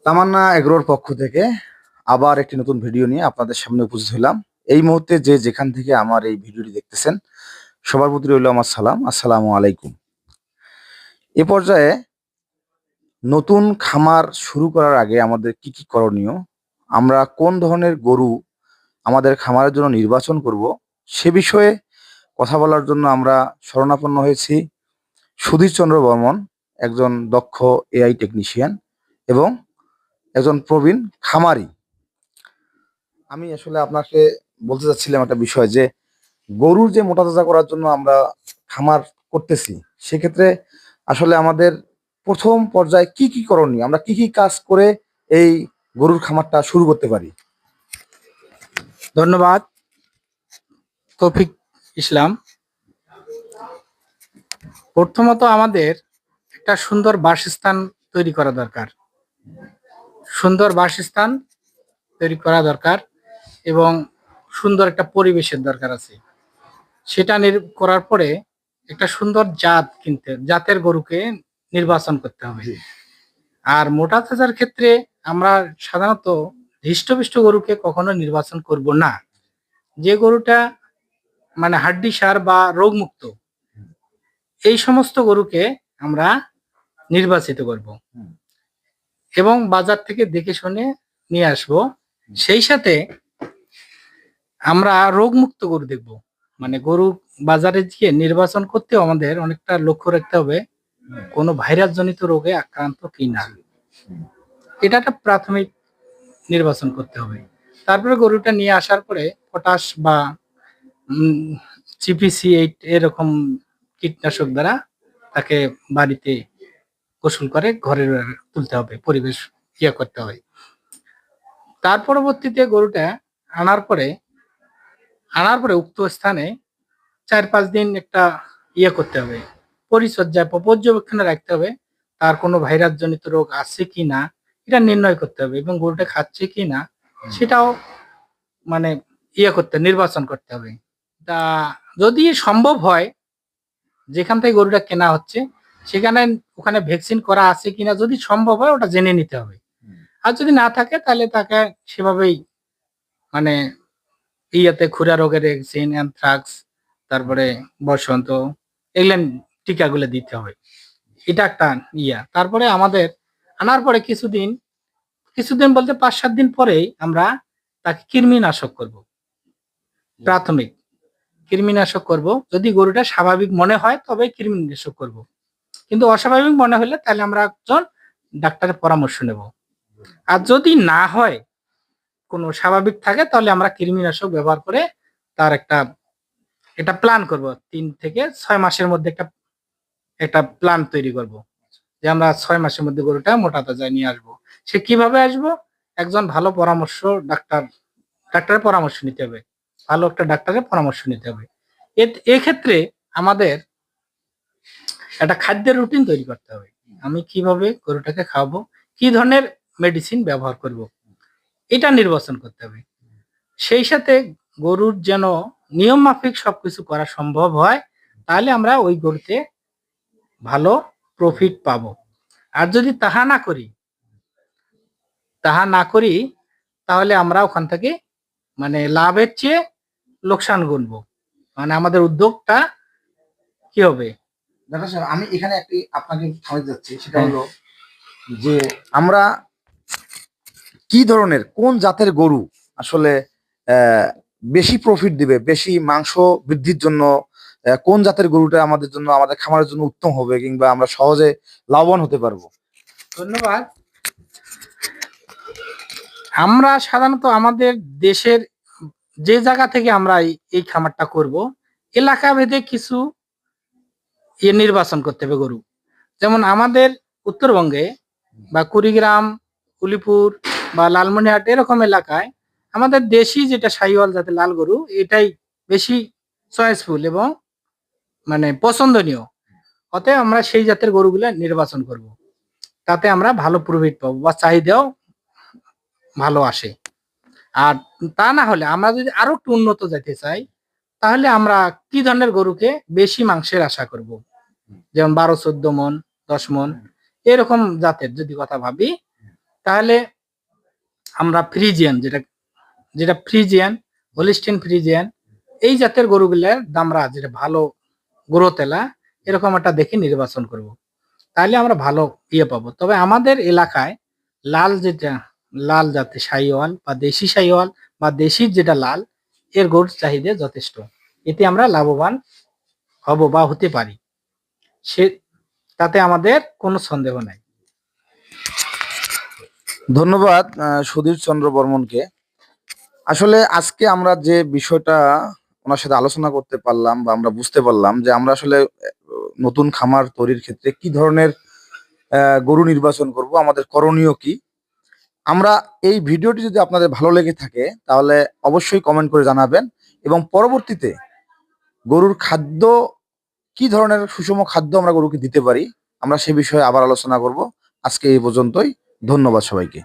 তামান্না এগ্রোর পক্ষ থেকে আবার একটি নতুন ভিডিও নিয়ে আপনাদের সামনে উপস্থিত হলাম। এই মুহূর্তে যে যেখান থেকে আমার এই ভিডিওটি দেখতেছেন, সবার প্রতি রইল আমার সালাম, আসসালামু আলাইকুম। এ পর্যায়ে নতুন খামার শুরু করার আগে আমাদের কি কি করণীয়, আমরা কোন ধরনের গরু আমাদের খামারের জন্য নির্বাচন করব, সে বিষয়ে কথা বলার জন্য আমরা শরণাপন্ন হয়েছি সুধীর চন্দ্র বর্মন, একজন দক্ষ এআই টেকনিশিয়ান এবং একজন প্রবীণ খামারি। আমি আসলে আপনাকে বলতে চাচ্ছিলাম একটা বিষয় যে গরুর যে মোটা তাজা করার জন্য আমরা খামার করতেছি, সেক্ষেত্রে আসলে আমাদের প্রথম পর্যায়ে কি কি করণীয়, আমরা কি কি কাজ করে এই গরুর খামারটা শুরু করতে পারি? ধন্যবাদ তৌফিক ইসলাম। প্রথমত আমাদের একটা সুন্দর বাসস্থান তৈরি করা দরকার। এবং সুন্দর একটা পরিবেশের দরকার আছে। সেটা করার পরে একটা সুন্দর জাতের গরুকে নির্বাচন করতে হবে। আর মোটা তাজার ক্ষেত্রে আমরা সাধারণত হৃষ্টপুষ্ট গরুকে কখনো নির্বাচন করব না। যে গরুটা মানে হাড্ডি সার বা রোগমুক্ত, এই সমস্ত গরুকে আমরা নির্বাচিত করব এবং বাজার থেকে দেখে শুনে নিয়ে আসব। সেই সাথে আমরা রোগমুক্ত গরু দেখব। মানে গরু বাজারে গিয়ে নির্বাচন করতে আমাদের অনেকটা লক্ষ্য রাখতে হবে কোনো ভাইরাস জনিত রোগে আক্রান্ত কিনা। এটা একটা প্রাথমিক নির্বাচন করতে হবে। তারপরে গরুটা নিয়ে আসার পরে পটাশ বা সিপিসি এরকম কীটনাশক দ্বারা তাকে বাড়িতে গোসল করে ঘরে তুলতে হবে, পরিবেশ করতে হবে। তার পরবর্তীতে গরুটা আনার পরে উক্ত স্থানে 4-5 দিন একটা করতে হবে, পরিচর্যা পর্যবেক্ষণে রাখতে হবে। তার কোনো ভাইরাস জনিত রোগ আছে কি না এটা নির্ণয় করতে হবে এবং গরুটা খাচ্ছে কি না সেটাও মানে নির্বাচন করতে হবে। তা যদি সম্ভব হয় যেখান থেকে গরুটা কেনা হচ্ছে ওখানে ভ্যাকসিন করা আছে কিনা যদি সম্ভব হয় ওটা জেনে নিতে হবে। আর যদি না থাকে তাহলে তাকে সেভাবেই মানে খুরা রোগের ভ্যাকসিন, অ্যানথ্রাক্স, তারপরে বসন্ত, এগুলো টিকাগুলো দিতে হবে। এটা একটা তারপরে আমাদের আনার পরে কিছুদিন বলতে 5-7 দিন পরেই আমরা তাকে কৃমিনাশক করব। প্রাথমিক কৃমিনাশক করব। যদি গরুটা স্বাভাবিক মনে হয় তবে কৃমিনাশক করব, কিন্তু অস্বাভাবিক মনে হলে তাহলে আমরা একজন ডাক্তারের পরামর্শ নেব। আর যদি না হয় কোনো স্বাভাবিক থাকে তাহলে আমরা কৃমিনাশক ব্যবহার করে তার একটা প্ল্যান করব। 3 থেকে 6 মাসের মধ্যে একটা প্ল্যান তৈরি করব যে আমরা 6 মাসের মধ্যে গরুটা মোটা তাজায় নিয়ে আসবো। সে কিভাবে আসবো? একজন ভালো ডাক্তারের পরামর্শ নিতে হবে। ভালো একটা ডাক্তারের পরামর্শ নিতে হবে। এক্ষেত্রে আমাদের একটা খাদ্যের রুটিন তৈরি করতে হবে। আমি কিভাবে গরুটাকে খাওয়াবো, কি ধরনের মেডিসিন ব্যবহার করব, এটা নির্বাচন করতে হবে। সেই সাথে গরুর যেন নিয়ম মাফিক সবকিছু করা সম্ভব হয়, তাহলে আমরা ওই গরুতে ভালো প্রফিট পাবো। আর যদি তাহা না করি তাহলে আমরা ওখান থেকে লাভের চেয়ে লোকসান গুনবো। আমাদের উদ্যোগটা কি হবে? ডাক্তার সাহেব, আমি এখানে একটি আপনাকে থামাতে যাচ্ছি, সেটা হলো যে আমরা কি ধরনের কোন জাতের গরু আসলে বেশি প্রফিট দিবে, বেশি মাংস বৃদ্ধির জন্য কোন জাতের গরুটা আমাদের জন্য, আমাদের খামারের জন্য উত্তম হবে, কিংবা আমরা সহজে লাভবান হতে পারবো? ধন্যবাদ। আমরা সাধারণত আমাদের দেশের যে জায়গা থেকে আমরা এই খামারটা করব, এলাকা ভেদে কিছু নির্বাচন করতে হবে গরু। যেমন আমাদের উত্তরবঙ্গে বা কুড়িগ্রাম, উলিপুর বা লালমনিরহাট এরকম এলাকায় আমাদের দেশি যেটা শাহিওয়াল জাতের লাল গরু, এটাই বেশি চয়েসফুল এবং পছন্দনীয়। অতএব আমরা সেই জাতের গরুগুলো নির্বাচন করব, তাতে আমরা ভালো প্রফিট পাবো বা চাহিদাও ভালো আসে। আর তা না হলে আমরা যদি আরো একটু উন্নত যেতে চাই তাহলে আমরা কি ধরনের গরুকে বেশি মাংসের আশা করব, যেমন 12-14 মন, 10 মন এরকম জাতের যদি কথা ভাবি তাহলে আমরা ফ্রিজিয়ান, যেটা ফ্রিজিয়ান, হোলিস্টিন ফ্রিজিয়ান, এই জাতের গরুগুলোর দামরা যেটা ভালো গ্রোথ এলা, এরকম একটা দেখে নির্বাচন করব। তাহলে আমরা ভালো পাবো। তবে আমাদের এলাকায় লাল জাতের শাহিওয়াল বা দেশি শাহিওয়াল বা দেশির যেটা লাল, এর গরুর চাহিদা যথেষ্ট। এতে আমরা লাভবান হব বা হতে পারি, সে তাতে আমাদের কোনো সন্দেহ নাই। ধন্যবাদ সুধীর চন্দ্র বর্মনকে। আসলে আজকে আমরা যে বিষয়টা ওনার সাথে আলোচনা করতে পারলাম বা আমরা বুঝতে পারলাম যে আমরা আসলে নতুন খামার তৈরির ক্ষেত্রে কি ধরনের গরু নির্বাচন করব, আমাদের করণীয় কি। আমরা এই ভিডিওটি যদি আপনাদের ভালো লেগে থাকে তাহলে অবশ্যই কমেন্ট করে জানাবেন, এবং পরবর্তীতে গরুর খাদ্য, কি ধরনের সুষম খাদ্য আমরা গরুকে দিতে পারি, আমরা সে বিষয়ে আবার আলোচনা করব। আজকে এই পর্যন্তই। ধন্যবাদ সবাইকে।